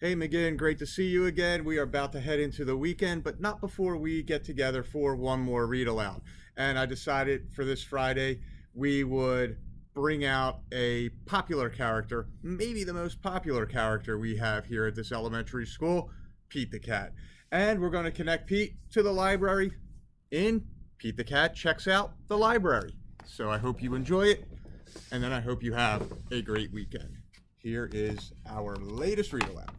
Hey McGinn, great to see you again. We are about to head into the weekend, but not before we get together for one more read aloud. And I decided for this Friday we would bring out a popular character, maybe the most popular character we have here at this elementary school, Pete the Cat. And we're going to connect Pete to the library in Pete the Cat Checks Out the Library. So I hope you enjoy it, and then I hope you have a great weekend. Here is our latest read aloud.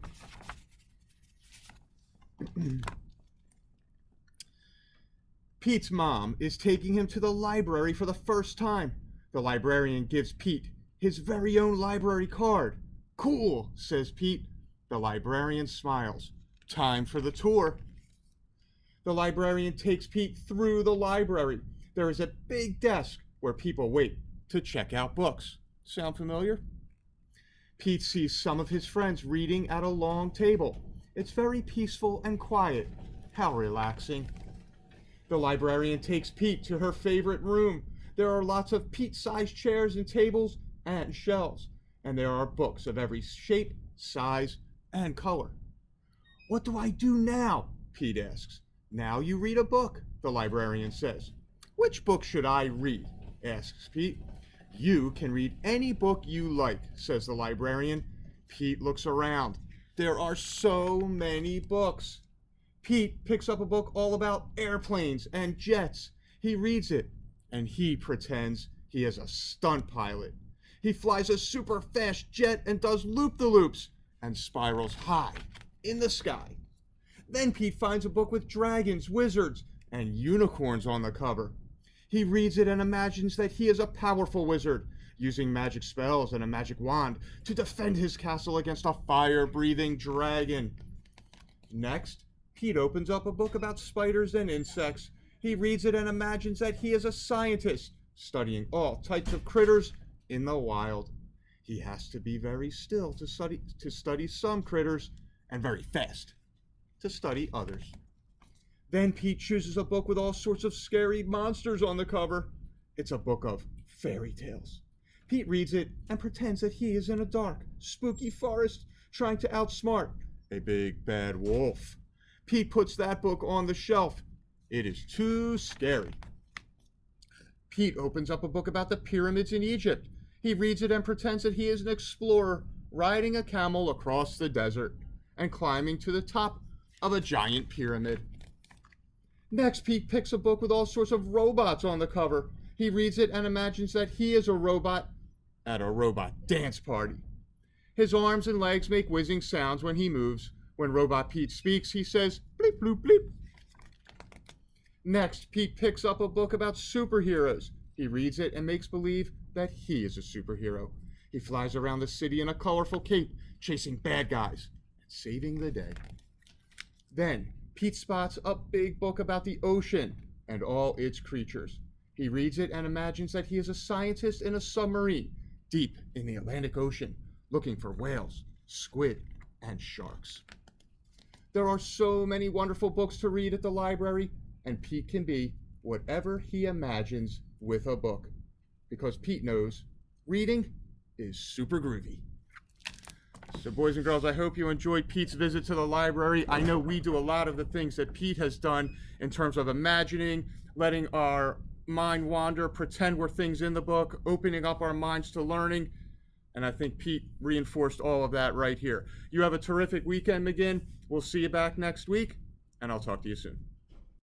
Pete's mom is taking him to the library for the first time. The librarian gives Pete his very own library card. Cool, says Pete. The librarian smiles. Time for the tour. The librarian takes Pete through the library. There is a big desk where people wait to check out books. Sound familiar? Pete sees some of his friends reading at a long table. It's very peaceful and quiet. How relaxing. The librarian takes Pete to her favorite room. There are lots of Pete-sized chairs and tables and shelves, and there are books of every shape, size, and color. What do I do now? Pete asks. Now you read a book, the librarian says. Which book should I read? Asks Pete. You can read any book you like, says the librarian. Pete looks around. There are so many books. Pete picks up a book all about airplanes and jets. He reads it, and he pretends he is a stunt pilot. He flies a super fast jet and does loop-the-loops and spirals high in the sky. Then Pete finds a book with dragons, wizards, and unicorns on the cover. He reads it and imagines that he is a powerful wizard, using magic spells and a magic wand to defend his castle against a fire-breathing dragon. Next, Pete opens up a book about spiders and insects. He reads it and imagines that he is a scientist, studying all types of critters in the wild. He has to be very still to study some critters, and very fast to study others. Then Pete chooses a book with all sorts of scary monsters on the cover. It's a book of fairy tales. Pete reads it and pretends that he is in a dark, spooky forest trying to outsmart a big bad wolf. Pete puts that book on the shelf. It is too scary. Pete opens up a book about the pyramids in Egypt. He reads it and pretends that he is an explorer riding a camel across the desert and climbing to the top of a giant pyramid. Next, Pete picks a book with all sorts of robots on the cover. He reads it and imagines that he is a robot at a robot dance party. His arms and legs make whizzing sounds when he moves. When Robot Pete speaks, he says, bleep, bloop, bleep. Next, Pete picks up a book about superheroes. He reads it and makes believe that he is a superhero. He flies around the city in a colorful cape, chasing bad guys and saving the day. Then, Pete spots a big book about the ocean and all its creatures. He reads it and imagines that he is a scientist in a submarine deep in the Atlantic Ocean, looking for whales, squid, and sharks. There are so many wonderful books to read at the library, and Pete can be whatever he imagines with a book, because Pete knows reading is super groovy. So boys and girls, I hope you enjoyed Pete's visit to the library. I know we do a lot of the things that Pete has done in terms of imagining, letting our mind wander, pretend we're things in the book, opening up our minds to learning. And I think Pete reinforced all of that right here. You have a terrific weekend, McGinn. We'll see you back next week, and I'll talk to you soon.